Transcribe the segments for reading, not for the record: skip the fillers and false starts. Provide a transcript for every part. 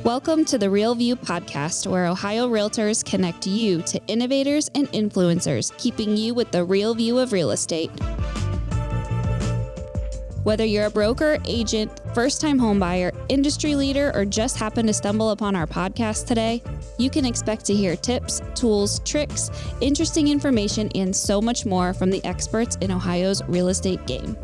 Welcome to the Real View podcast, where Ohio Realtors connect you to innovators and influencers, keeping you with the real view of real estate. Whether you're a broker, agent, first-time homebuyer, industry leader, or just happen to stumble upon our podcast today, you can expect to hear tips, tools, tricks, interesting information, and so much more from the experts in Ohio's real estate game.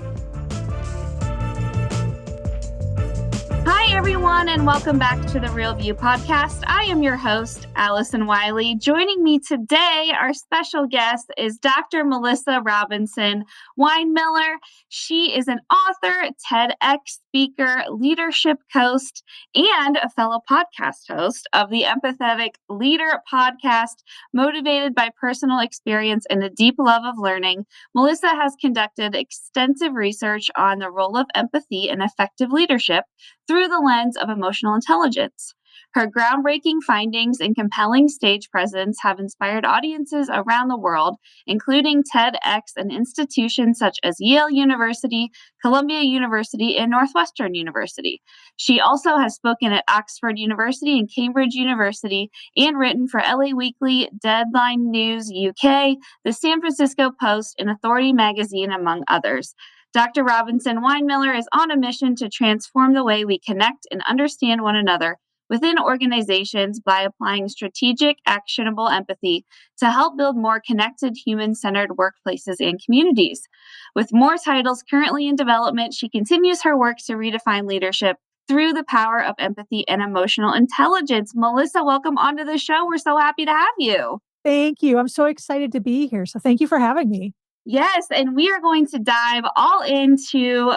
Hi, everyone, and welcome back to the Real View podcast. I am your host, Allison Wiley. Joining me today, our special guest is Dr. Melissa Robinson-Winemiller. She is an author, TEDx speaker, leadership coach, and a fellow podcast host of the Empathetic Leader podcast. Motivated by personal experience and a deep love of learning, Melissa has conducted extensive research on the role of empathy in effective leadership through the lens of emotional intelligence. Her groundbreaking findings and compelling stage presence have inspired audiences around the world, including TEDx and institutions such as Yale University, Columbia University, and Northwestern University. She also has spoken at Oxford University and Cambridge University and written for LA Weekly, Deadline News UK, the San Francisco Post, and Authority Magazine, among others. Dr. Robinson-Winemiller is on a mission to transform the way we connect and understand one another within organizations by applying strategic, actionable empathy to help build more connected, human-centered workplaces and communities. With more titles currently in development, she continues her work to redefine leadership through the power of empathy and emotional intelligence. Melissa, welcome onto the show. We're so happy to have you. Thank you. I'm so excited to be here. So thank you for having me. Yes, and we are going to dive all into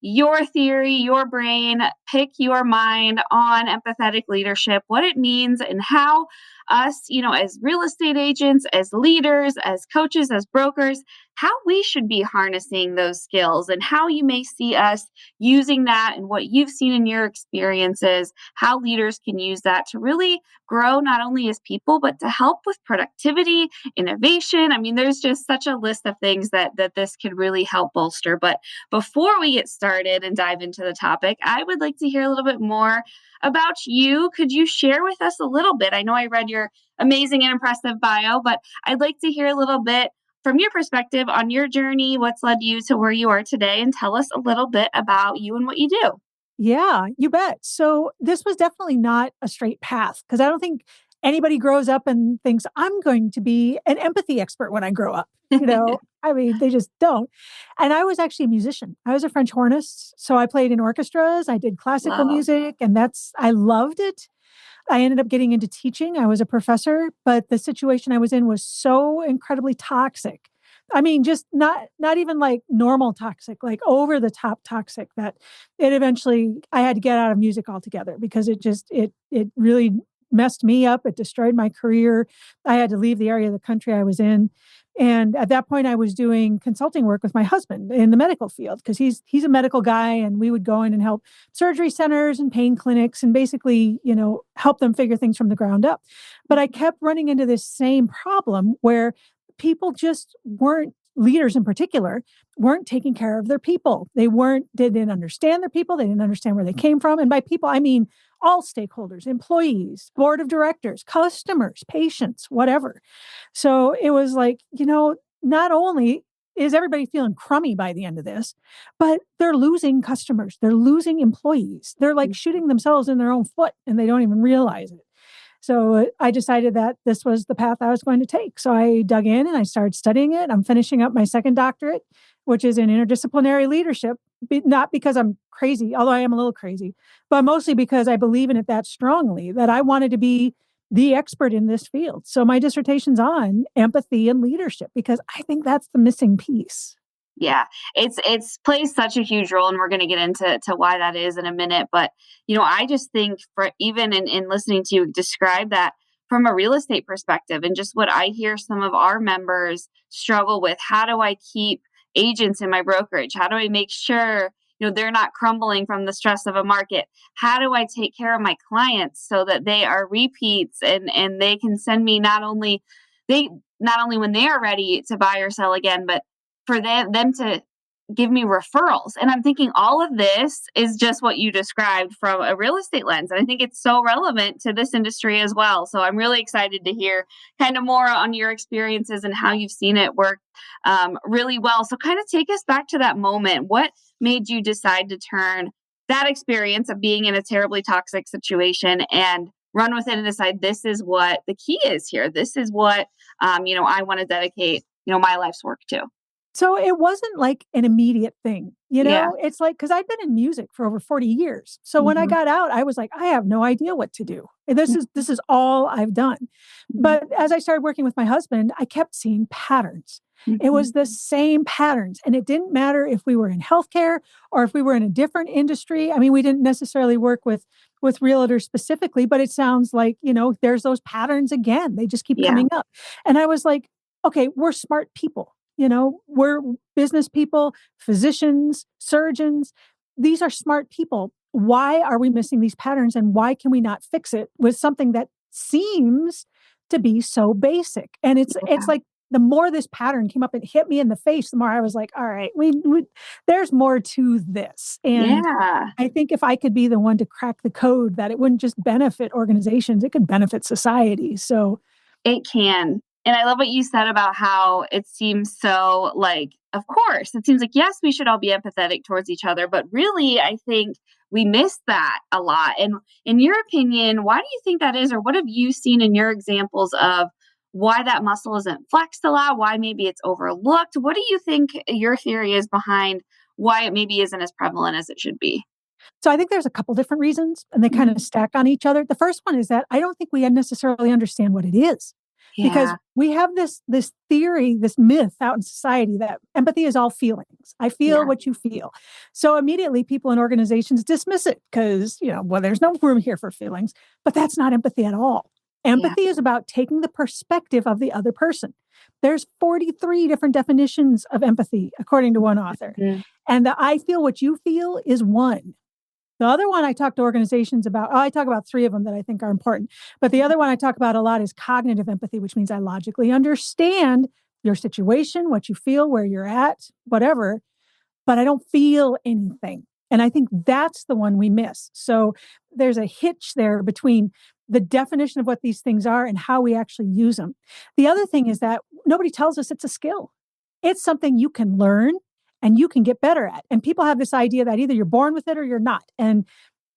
your theory, your brain, pick your mind on empathetic leadership, what it means, and how us, as real estate agents, as leaders, as coaches, as brokers, how we should be harnessing those skills and how you may see us using that and what you've seen in your experiences, how leaders can use that to really grow not only as people, but to help with productivity, innovation. I mean, there's just such a list of things that this could really help bolster. But before we get started and dive into the topic, I would like to hear a little bit more about you. Could you share with us a little bit? I know I read your amazing and impressive bio, but I'd like to hear a little bit from your perspective on your journey, what's led you to where you are today, and tell us a little bit about you and what you do. Yeah, you bet. So this was definitely not a straight path because I don't think anybody grows up and thinks I'm going to be an empathy expert when I grow up. I mean, they just don't. And I was actually a musician. I was a French hornist. So I played in orchestras. I did classical music, and I loved it. I ended up getting into teaching. I was a professor, but the situation I was in was so incredibly toxic. I mean, just not even like normal toxic, like over the top toxic, that it eventually, I had to get out of music altogether because it really messed me up. It destroyed my career. I had to leave the area of the country I was in. And at that point, I was doing consulting work with my husband in the medical field because he's a medical guy, and we would go in and help surgery centers and pain clinics and basically, help them figure things from the ground up. But I kept running into this same problem where people just weren't, leaders in particular, weren't taking care of their people. They didn't understand their people. They didn't understand where they came from. And by people, I mean all stakeholders, employees, board of directors, customers, patients, whatever. So it was like, not only is everybody feeling crummy by the end of this, but they're losing customers. They're losing employees. They're like shooting themselves in their own foot and they don't even realize it. So I decided that this was the path I was going to take. So I dug in and I started studying it. I'm finishing up my second doctorate, which is in interdisciplinary leadership, not because I'm crazy, although I am a little crazy, but mostly because I believe in it that strongly, that I wanted to be the expert in this field. So my dissertation's on empathy and leadership because I think that's the missing piece. Yeah, it's plays such a huge role, and we're going to get into why that is in a minute. But, I just think for even in listening to you describe that from a real estate perspective and just what I hear some of our members struggle with, how do I keep agents in my brokerage? How do I make sure, they're not crumbling from the stress of a market? How do I take care of my clients so that they are repeats and they can send me not only when they are ready to buy or sell again, but for them to give me referrals. And I'm thinking all of this is just what you described from a real estate lens. And I think it's so relevant to this industry as well. So I'm really excited to hear kind of more on your experiences and how you've seen it work really well. So kind of take us back to that moment. What made you decide to turn that experience of being in a terribly toxic situation and run with it and decide this is what the key is here. This is what, I want to dedicate, my life's work to. So it wasn't like an immediate thing, Yeah. It's like, because I've been in music for over 40 years. So when I Mhm. got out, I was like, I have no idea what to do. This is all I've done. Mhm. But as I started working with my husband, I kept seeing patterns. It Mhm. was the same patterns. And it didn't matter if we were in healthcare or if we were in a different industry. I mean, we didn't necessarily work with realtors specifically, but it sounds like, there's those patterns again. They just keep Yeah. coming up. And I was like, okay, we're smart people. We're business people, physicians, surgeons. These are smart people. Why are we missing these patterns and why can we not fix it with something that seems to be so basic? And it's Yeah. like the more this pattern came up and hit me in the face, the more I was like, all right, we there's more to this. And Yeah. I think if I could be the one to crack the code that it wouldn't just benefit organizations, it could benefit society. So It can. And I love what you said about how it seems so like, of course, it seems like, yes, we should all be empathetic towards each other. But really, I think we miss that a lot. And in your opinion, why do you think that is? Or what have you seen in your examples of why that muscle isn't flexed a lot? Why maybe it's overlooked? What do you think your theory is behind why it maybe isn't as prevalent as it should be? So I think there's a couple different reasons and they kind Mhm. of stack on each other. The first one is that I don't think we necessarily understand what it is because Yeah. we have this theory, this myth out in society that empathy is all feelings. I feel Yeah. what you feel. So immediately people in organizations dismiss it because, well, there's no room here for feelings, but that's not empathy at all. Yeah. Empathy is about taking the perspective of the other person. There's 43 different definitions of empathy, according to one author. Mhm. And the I feel what you feel is one. The other one I talk to organizations about, I talk about three of them that I think are important. But the other one I talk about a lot is cognitive empathy, which means I logically understand your situation, what you feel, where you're at, whatever, but I don't feel anything. And I think that's the one we miss. So there's a hitch there between the definition of what these things are and how we actually use them. The other thing is that nobody tells us it's a skill. It's something you can learn and you can get better at. And people have this idea that either you're born with it or you're not. And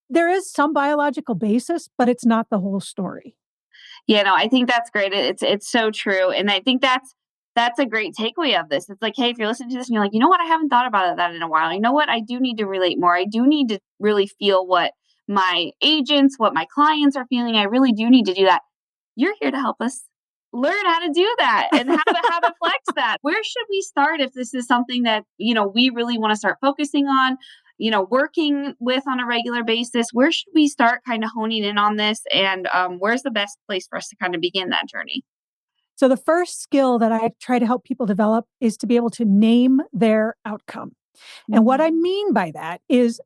there is some biological basis, but it's not the whole story. Yeah, no, I think that's great. It's so true, and I think that's a great takeaway of this. It's like, hey, if you're listening to this and you're like, you know what, I haven't thought about that in a while. You know what, I do need to relate more. I do need to really feel what my agents, what my clients are feeling. I really do need to do that. You're here to help us learn how to do that and how to flex that. Where should we start if this is something that, we really want to start focusing on, working with on a regular basis? Where should we start kind of honing in on this? And where's the best place for us to kind of begin that journey? So the first skill that I try to help people develop is to be able to name their outcome. And what I mean by that is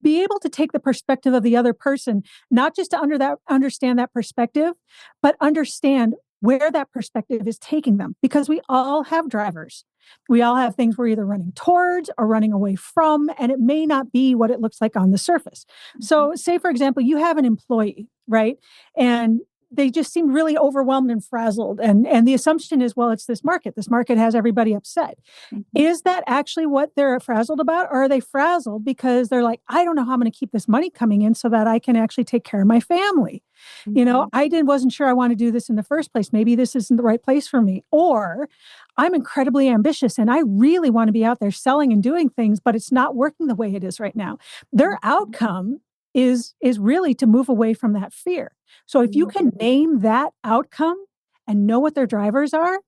be able to take the perspective of the other person, not just to understand that perspective, but understand where that perspective is taking them. Because we all have drivers. We all have things we're either running towards or running away from, and it may not be what it looks like on the surface. Mhm. So, say, for example, you have an employee, right? And they just seem really overwhelmed and frazzled. And the assumption is, well, it's this market. This market has everybody upset. Mhm. Is that actually what they're frazzled about? Or are they frazzled because they're like, I don't know how I'm going to keep this money coming in so that I can actually take care of my family? Mhm. Wasn't sure I want to do this in the first place. Maybe this isn't the right place for me. Or I'm incredibly ambitious and I really want to be out there selling and doing things, but it's not working the way it is right now. Their outcome is really to move away from that fear. So if you Mhm. can name that outcome and know what their drivers are,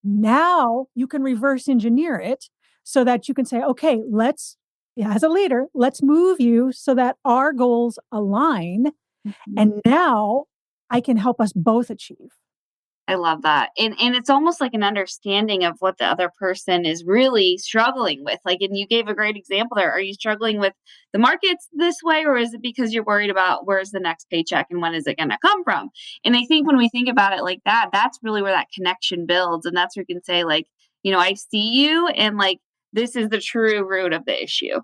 now you can reverse engineer it so that you can say, okay, as a leader, let's move you so that our goals align. Mhm. And now I can help us both achieve. I love that. And it's almost like an understanding of what the other person is really struggling with. Like, and you gave a great example there. Are you struggling with the markets this way, or is it because you're worried about where's the next paycheck and when is it going to come from? And I think when we think about it like that, that's really where that connection builds. And that's where you can say, like, I see you, and like this is the true root of the issue.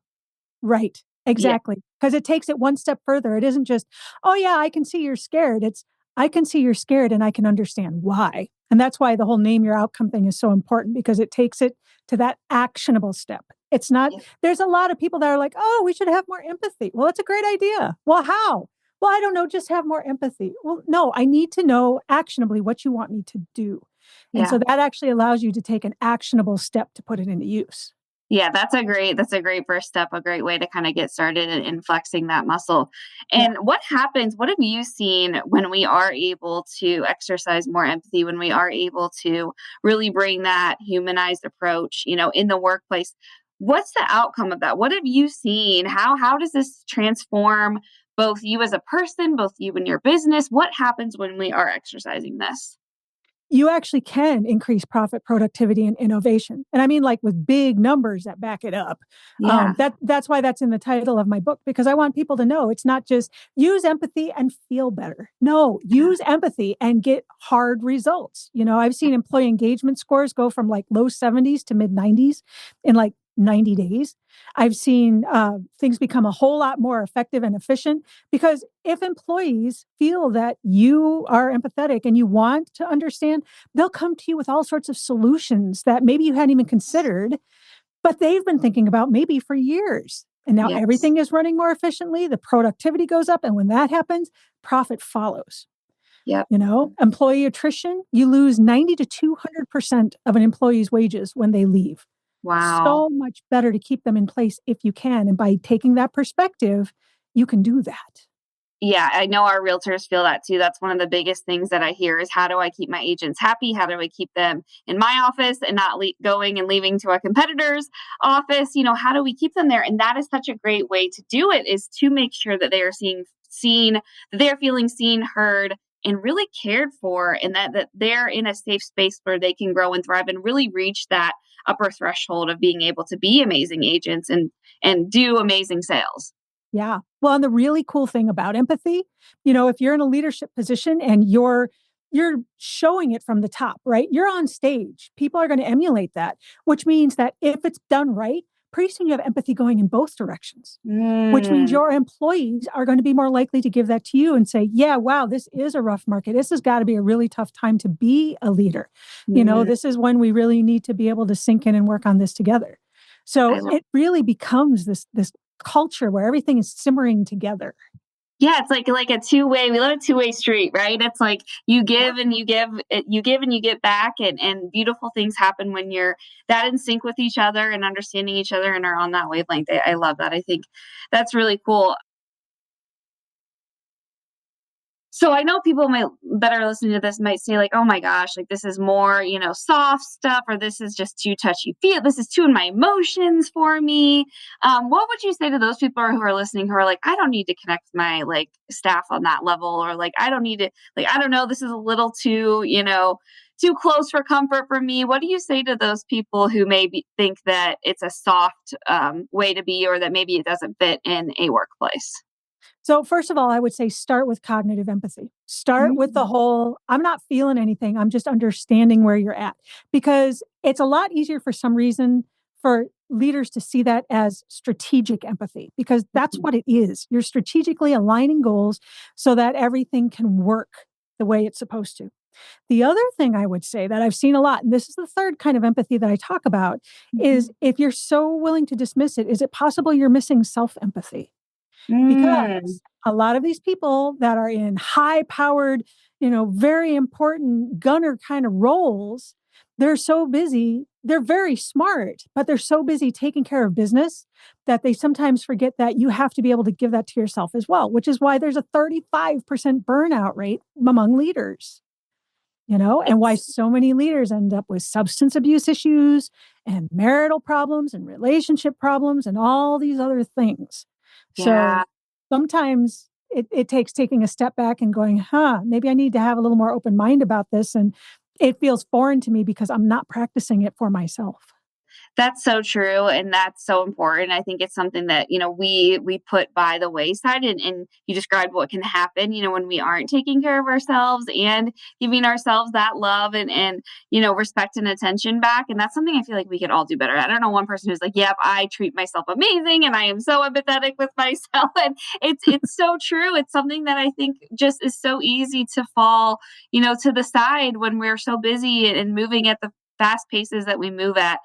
Right. Yeah. Exactly. Because it takes it one step further. It isn't just, "Oh, yeah, I can see you're scared." It's, "I can see you're scared and I can understand why." And that's why the whole name your outcome thing is so important because it takes it to that actionable step. It's not Yeah. there's a lot of people that are like, "Oh, we should have more empathy." Well, that's a great idea. Well, how? Well, I don't know, just have more empathy. Well, no, I need to know actionably what you want me to do. And Yeah. so that actually allows you to take an actionable step to put it into use. Yeah, that's a great first step, a great way to kind of get started in flexing that muscle. Yeah. And what happens, what have you seen when we are able to exercise more empathy, when we are able to really bring that humanized approach, in the workplace? What's the outcome of that? What have you seen? How does this transform both you as a person, both you and your business? What happens when we are exercising this? You actually can increase profit, productivity, and innovation. And I mean, like with big numbers that back it up. Yeah. That's why that's in the title of my book, because I want people to know it's not just use empathy and feel better. No, Yeah. use empathy and get hard results. I've seen employee engagement scores go from like low 70s to mid 90s in like 90 days. I've seen things become a whole lot more effective and efficient because if employees feel that you are empathetic and you want to understand, they'll come to you with all sorts of solutions that maybe you hadn't even considered, but they've been thinking about maybe for years. And now Yes. everything is running more efficiently, the productivity goes up. And when that happens, profit follows. Yep. Employee attrition, you lose 90 to 200% of an employee's wages when they leave. Wow. So much better to keep them in place if you can. And by taking that perspective, you can do that. Yeah, I know our realtors feel that too. That's one of the biggest things that I hear is how do I keep my agents happy? How do I keep them in my office and not going and leaving to a competitor's office? How do we keep them there? And that is such a great way to do it is to make sure that they are seen, that they are feeling seen, heard, and really cared for, and that they're in a safe space where they can grow and thrive and really reach that upper threshold of being able to be amazing agents and do amazing sales. Yeah. Well, and the really cool thing about empathy, if you're in a leadership position and you're showing it from the top, right? You're on stage. People are going to emulate that, which means that if it's done right, pretty soon you have empathy going in both directions, which means Mm, your employees are going to be more likely to give that to you and say, "Yeah, wow, this is a rough market. This has got to be a really tough time to be a leader. mm, This is when we really need to be able to sink in and work on this together." So I love. it really becomes this culture where everything is simmering together. Yeah, it's like a two-way. We live a two-way street, right? It's like you Yeah. give and you give, you give and you get back, and beautiful things happen when you're that in sync with each other and understanding each other and are on that wavelength. I love that. I think that's really cool. So I know people might that are listening to this might say like, "Oh my gosh, like this is more, soft stuff, or this is just too touchy feel. This is too in my emotions for me." What would you say to those people who are listening who are like, "I don't need to connect my like staff on that level," or like, "I don't need to like I don't know, this is a little too, too close for comfort for me." What do you say to those people who maybe think that it's a soft way to be, or that maybe it doesn't fit in a workplace? So, first of all, I would say start with cognitive empathy. Start with the Mm, whole, I'm not feeling anything. I'm just understanding where you're at. Because it's a lot easier for some reason for leaders to see that as strategic empathy, because that's mhm, what it is. You're strategically aligning goals so that everything can work the way it's supposed to. The other thing I would say that I've seen a lot, and this is the third kind of empathy that I talk about, is mhm. if you're so willing to dismiss it, is it possible you're missing self empathy? Mm, Because a lot of these people that are in high powered, very important gunner kind of roles, they're so busy. They're very smart, but they're so busy taking care of business that they sometimes forget that you have to be able to give that to yourself as well, which is why there's a 35% burnout rate among leaders. And why it's so many leaders end up with substance abuse issues and marital problems and relationship problems and all these other things. So yeah. sometimes it takes taking a step back and going, maybe I need to have a little more open mind about this. And it feels foreign to me because I'm not practicing it for myself. That's so true, and that's so important. I think it's something that, we put by the wayside, and you described what can happen, when we aren't taking care of ourselves and giving ourselves that love and respect and attention back. And that's something I feel like we could all do better. I don't know one person who's like, "Yep, I treat myself amazing and I am so empathetic with myself." And it's so true. It's something that I think just is so easy to fall, to the side when we're so busy and moving at the fast paces that we move at.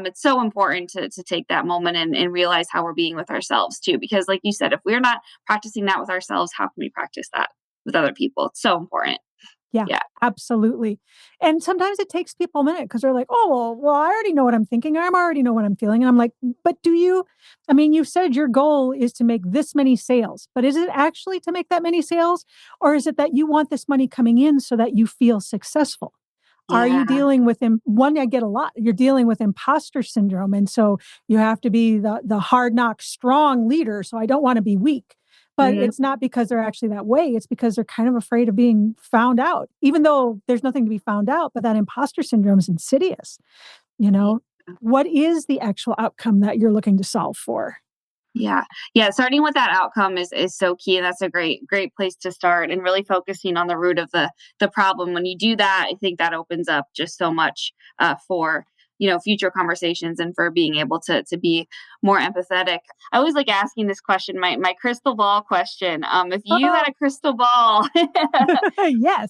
It's so important to take that moment and realize how we're being with ourselves too. Because, like you said, if we're not practicing that with ourselves, how can we practice that with other people? It's so important. Yeah, Yeah. absolutely. And sometimes it takes people a minute because they're like, "Oh, well, I already know what I'm thinking. I already know what I'm feeling." And I'm like, "But do you? I mean, you said your goal is to make this many sales, but is it actually to make that many sales? Or is it that you want this money coming in so that you feel successful? Are Yeah. you dealing with one I get a lot. You're dealing with imposter syndrome. And so you have to be the hard knock strong leader. So I don't want to be weak. But Mhm. it's not because they're actually that way. It's because they're kind of afraid of being found out, even though there's nothing to be found out. But that imposter syndrome is insidious. You know, what is the actual outcome that you're looking to solve for? Yeah. Yeah. Starting with that outcome is so key. And that's a great place to start, and really focusing on the root of the problem. When you do that, I think that opens up just so much for future conversations and for being able to be more empathetic. I always like asking this question, my crystal ball question. If you Oh, had a crystal ball yes.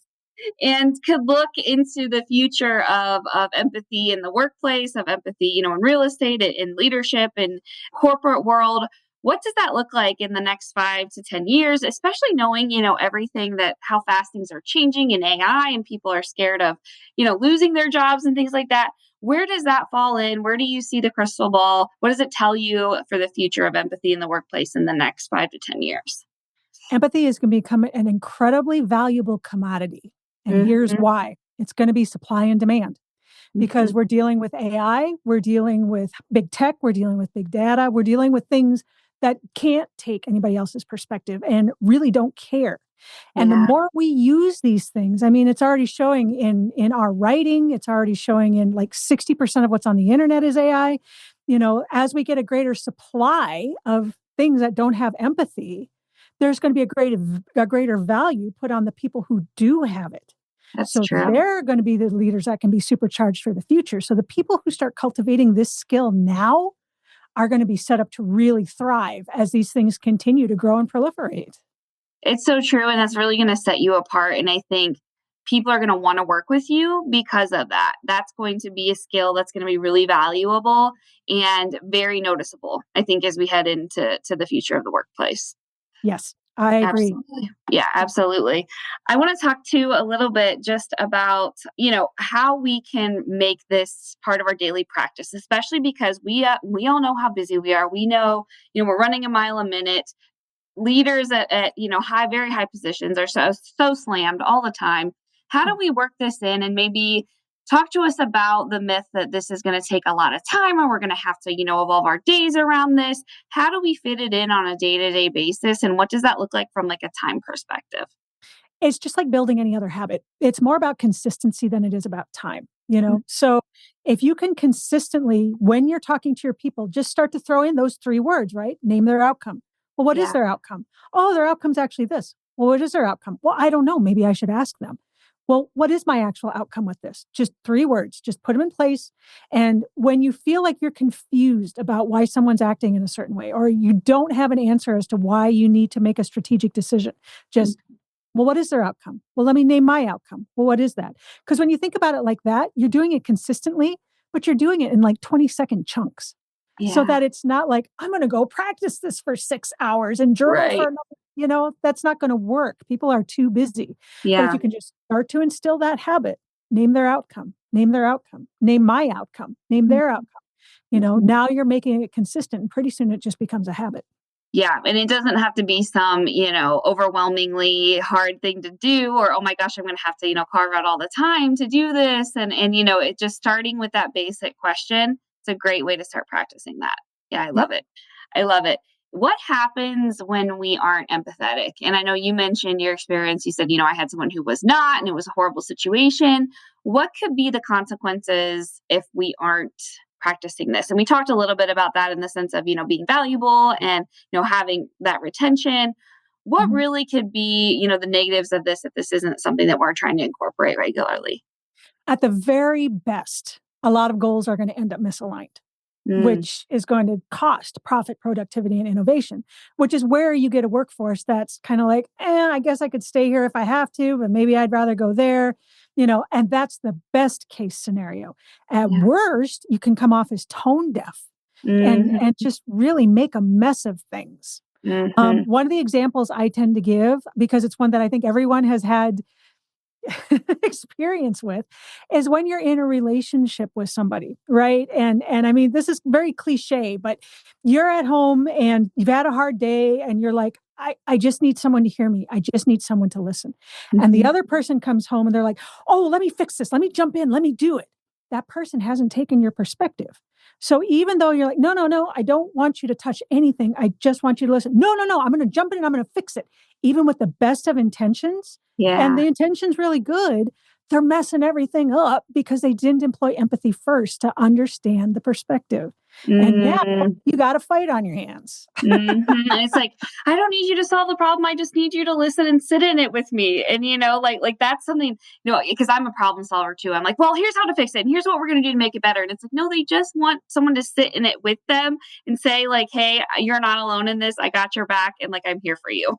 and could look into the future of empathy in the workplace, of empathy, in real estate, in leadership, in corporate world. What does that look like in the next 5 to 10 years, especially knowing, everything that how fast things are changing in AI and people are scared of, losing their jobs and things like that. Where does that fall in? Where do you see the crystal ball? What does it tell you for the future of empathy in the workplace in the next 5 to 10 years? Empathy is going to become an incredibly valuable commodity. And here's Hmm. why it's going to be supply and demand. Hmm. Because we're dealing with AI, we're dealing with big tech, we're dealing with big data, we're dealing with things that can't take anybody else's perspective and really don't care. And the Yeah, more we use these things, I mean, it's already showing in our writing, it's already showing in like 60% of what's on the internet is AI. As we get a greater supply of things that don't have empathy, there's going to be a greater value put on the people who do have it. that's So true. they're going to be the leaders that can be supercharged for the future. So the people who start cultivating this skill now are going to be set up to really thrive as these things continue to grow and proliferate. It's so true, and that's really gonna set you apart, and I think people are gonna wanna work with you because of that. That's going to be a skill that's gonna be really valuable and very noticeable, I think, as we head into the future of the workplace. Yes, I agree. Absolutely. Yeah, absolutely. I wanna talk too a little bit just about, how we can make this part of our daily practice, especially because we all know how busy we are. We know, we're running a mile a minute. Leaders at very high positions are so slammed all the time. How do Yeah. we work this in, and maybe talk to us about the myth that this is going to take a lot of time, or we're going to have to evolve our days around this? How do we fit it in on a day-to-day basis, and what does that look like from like a time perspective? It's just like building any other habit. It's more about consistency than it is about time, Mhm. So if you can consistently, when you're talking to your people, just start to throw in those three words, right? Name their outcome. Well, what is Yeah. their outcome? Oh, their outcome's actually this. Well, what is their outcome? Well, I don't know. Maybe I should ask them. Well, what is my actual outcome with this? Just three words. Just put them in place. And when you feel like you're confused about why someone's acting in a certain way, or you don't have an answer as to why you need to make a strategic decision, just well, what is their outcome? Well, let me name my outcome. Well, what is that? Because when you think about it like that, you're doing it consistently, but you're doing it in like 20-second chunks so Yeah. that it's not like, I'm going to go practice this for 6 hours and journal for Right. another. That's not going to work. People are too busy. But if Yeah. you can just start to instill that habit, name their outcome, name their outcome, name my outcome, name their outcome, now you're making it consistent. And pretty soon it just becomes a habit. Yeah, and it doesn't have to be some, overwhelmingly hard thing to do, or oh my gosh, I'm going to have to, carve out all the time to do this, and it just starting with that basic question. It's a great way to start practicing that. Yeah, I Yep. love it. I love it. What happens when we aren't empathetic? And I know you mentioned your experience. You said, I had someone who was not, and it was a horrible situation. What could be the consequences if we aren't practicing this? And we talked a little bit about that in the sense of, being valuable and, having that retention. What Mhm. really could be, the negatives of this if this isn't something that we're trying to incorporate regularly? At the very best, a lot of goals are gonna end up misaligned, Mm, which is going to cost profit, productivity, and innovation, which is where you get a workforce that's kinda like, I guess I could stay here if I have to, but maybe I'd rather go there," and that's the best case scenario. At yeah. worst, you can come off as tone deaf and Hmm. just really make a mess of things. Hmm. One of the examples I tend to give, because it's one that I think everyone has had experience with, is when you're in a relationship with somebody, right? And I mean, this is very cliche, but you're at home and you've had a hard day and you're like, I just need someone to hear me. I just need someone to listen. And the Hmm. other person comes home and they're like, oh, let me fix this. Let me jump in. Let me do it. That person hasn't taken your perspective. So even though you're like, no, no, no, I don't want you to touch anything. I just want you to listen. No, no, no, I'm going to jump in and I'm going to fix it. Even with the best of intentions, and Yeah. the intention's really good, they're messing everything up because they didn't employ empathy first to understand the perspective. And now Mm. you got a fight on your hands. Mhm, and it's like, "I don't need you to solve the problem, I just need you to listen and sit in it with me," and, like, that's something, because I'm a problem solver too, I'm like, "Well, here's how to fix it, and here's what we're gonna do to make it better," and it's like, no, they just want someone to sit in it with them and say, like, "Hey, you're not alone in this, I got your back, and, like, I'm here for you."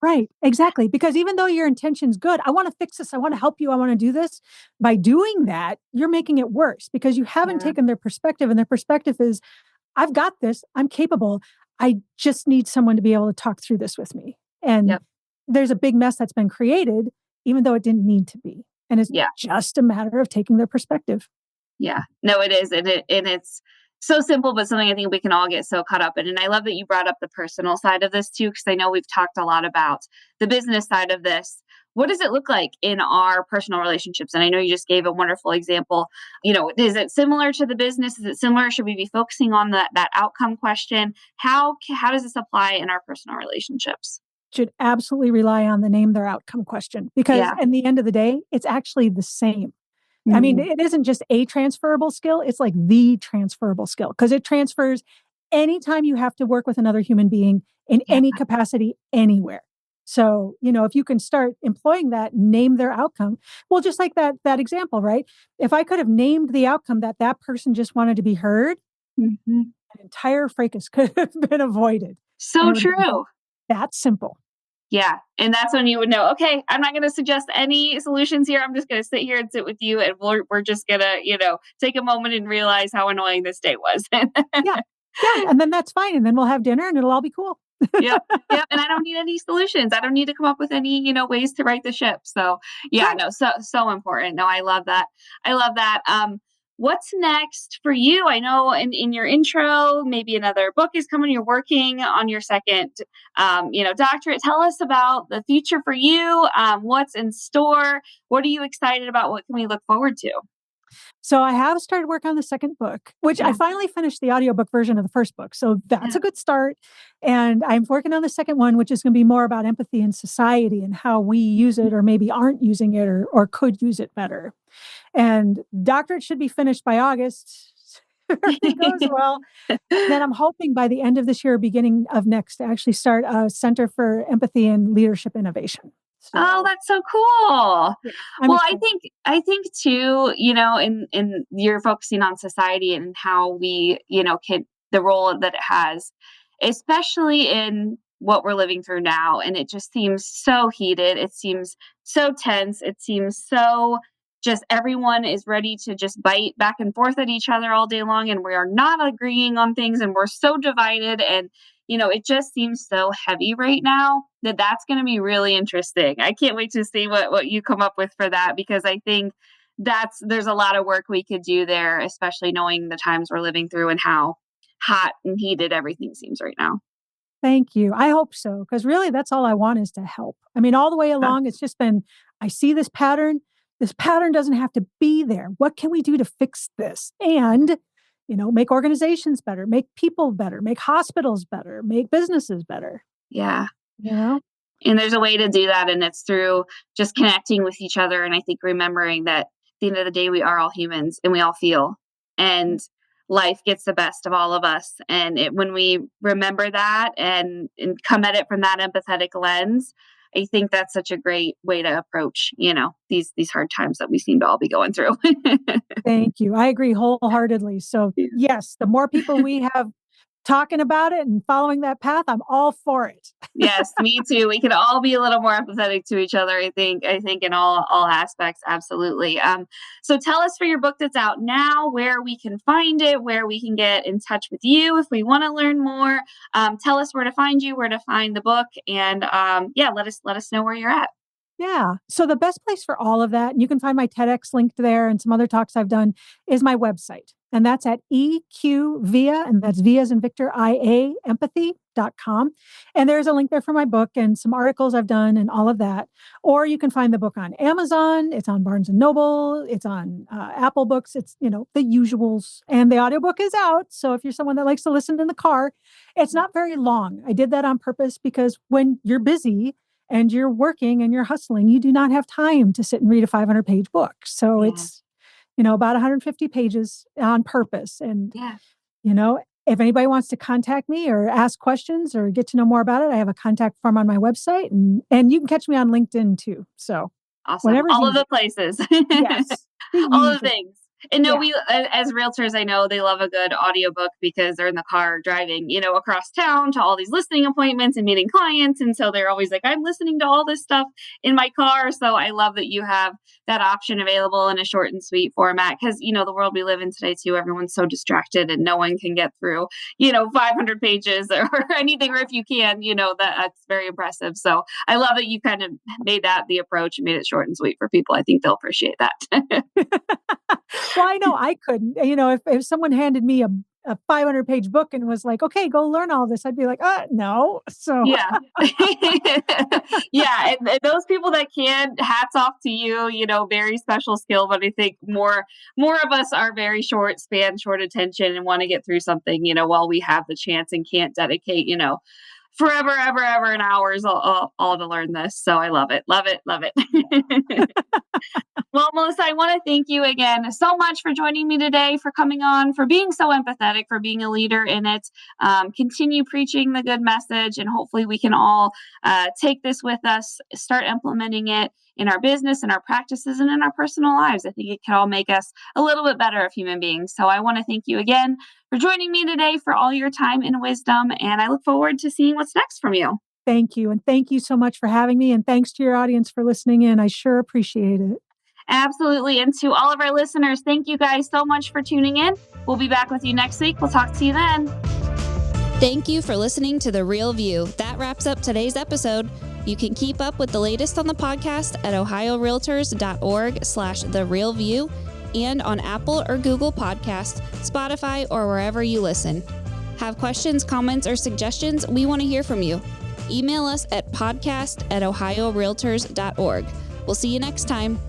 Right, exactly. Because even though your intention's good, I want to fix this, I want to help you, I want to do this. By doing that, you're making it worse because you haven't Yeah. taken their perspective. And their perspective is, I've got this, I'm capable. I just need someone to be able to talk through this with me. And Yep. there's a big mess that's been created, even though it didn't need to be. And it's Yeah. just a matter of taking their perspective. Yeah. No, it is, and it's so simple, but something I think we can all get so caught up in. And I love that you brought up the personal side of this too, because I know we've talked a lot about the business side of this. What does it look like in our personal relationships? And I know you just gave a wonderful example. Is it similar to the business? Is it similar? Should we be focusing on that outcome question? How does this apply in our personal relationships? Should absolutely rely on the name their outcome question because Yeah. in the end of the day, it's actually the same. I mean, Mhm. it isn't just a transferable skill, it's like the transferable skill because it transfers anytime you have to work with another human being in Yeah. any capacity anywhere. So, if you can start employing that, name their outcome. Well, just like that example, right? If I could have named the outcome that that person just wanted to be heard, Mhm. an entire fracas could have been avoided, and So it would have been true. that simple. Yeah, and that's when you would know, "Okay, I'm not gonna suggest any solutions here, I'm just gonna sit here and sit with you, and we're just gonna, take a moment and realize how annoying this day was." Yeah. Yeah, and then that's fine, and then we'll have dinner, and it'll all be cool. Yep, yep, and I don't need any solutions, I don't need to come up with any, ways to right the ship, so, yeah, Right. no, so important. No, I love that. I love that. What's next for you? I know in your intro, maybe another book is coming, you're working on your second, doctorate. Tell us about the future for you, what's in store, what are you excited about, what can we look forward to? So I have started work on the second book, which I Yeah, finally finished the audiobook version of the first book. So that's yeah. a good start. And I'm working on the second one, which is going to be more about empathy in society and how we use it or maybe aren't using it or could use it better. And doctorate should be finished by August. If everything goes well. And then I'm hoping by the end of this year, beginning of next, to actually start a Center for Empathy and Leadership Innovation. Oh, So that's so cool. yeah, I'm Well, excited. I think too, in you're focusing on society and how we, can the role that it has, especially in what we're living through now. And it just seems so heated. It seems so tense. It seems so just everyone is ready to just bite back and forth at each other all day long. And we are not agreeing on things and we're so divided. And it just seems so heavy right now that that's going to be really interesting. I can't wait to see what you come up with for that because I think there's a lot of work we could do there, especially knowing the times we're living through and how hot and heated everything seems right now. Thank you. I hope so, because really that's all I want is to help. I mean, all the way Uh, along, it's just been, I see this pattern. This pattern doesn't have to be there. What can we do to fix this? And, make organizations better, make people better, make hospitals better, make businesses better, yeah. you know? And there's a way to do that, and it's through just connecting with each other. And I think remembering that at the end of the day, we are all humans and we all feel. And life gets the best of all of us. And when we remember that and come at it from that empathetic lens, I think that's such a great way to approach, these hard times that we seem to all be going through. Thank you. I agree wholeheartedly. So Yeah. yes, the more people we have talking about it and following that path, I'm all for it. Yes, me too. We could all be a little more empathetic to each other. I think in all aspects, absolutely. So tell us for your book that's out now, where we can find it, where we can get in touch with you if we want to learn more. Tell us where to find you, where to find the book, and let us know where you're at. Yeah. So the best place for all of that, and you can find my TEDx linked there and some other talks I've done, is my website. And that's at EQVIA, and that's V as in Victor, IA, empathy.com. And there's a link there for my book and some articles I've done and all of that. Or you can find the book on Amazon. It's on Barnes & Noble. It's on Apple Books. It's, the usuals. And the audiobook is out. So if you're someone that likes to listen in the car, it's not very long. I did that on purpose because when you're busy, and you're working and you're hustling, you do not have time to sit and read a 500-page book. So it's, about 150 pages on purpose. And, if anybody wants to contact me or ask questions or get to know more about it, I have a contact form on my website, and you can catch me on LinkedIn too. So awesome. All of the places. Yes. All the things. And we, as realtors, I know they love a good audiobook because they're in the car driving, across town to all these listing appointments and meeting clients. And so they're always like, I'm listening to all this stuff in my car. So I love that you have that option available in a short and sweet format because, the world we live in today too, everyone's so distracted and no one can get through, 500 pages or anything. Or if you can, that's very impressive. So I love that you kind of made that the approach and made it short and sweet for people. I think they'll appreciate that. Well, I know I couldn't. If someone handed me a 500-page book and was like, okay, go learn all this, I'd be like, no. So yeah. Yeah. And those people that can, hats off to you, very special skill. But I think more of us are very short attention and want to get through something, while we have the chance and can't dedicate, forever, ever, and hours all to learn this. So I love it. Love it. Love it. Well, Melissa, I want to thank you again so much for joining me today, for coming on, for being so empathetic, for being a leader in it. Continue preaching the good message, and hopefully we can all take this with us, start implementing it in our business, in our practices, and in our personal lives. I think it can all make us a little bit better of human beings. So I want to thank you again for joining me today, for all your time and wisdom, and I look forward to seeing what's next from you. Thank you. And thank you so much for having me. And thanks to your audience for listening in. I sure appreciate it. Absolutely. And to all of our listeners, thank you guys so much for tuning in. We'll be back with you next week. We'll talk to you then. Thank you for listening to The Real View. That wraps up today's episode. You can keep up with the latest on the podcast at ohiorealtors.org/therealview and on Apple or Google Podcasts, Spotify, or wherever you listen. Have questions, comments, or suggestions? We want to hear from you. Email us at podcast@ohiorealtors.org. We'll see you next time.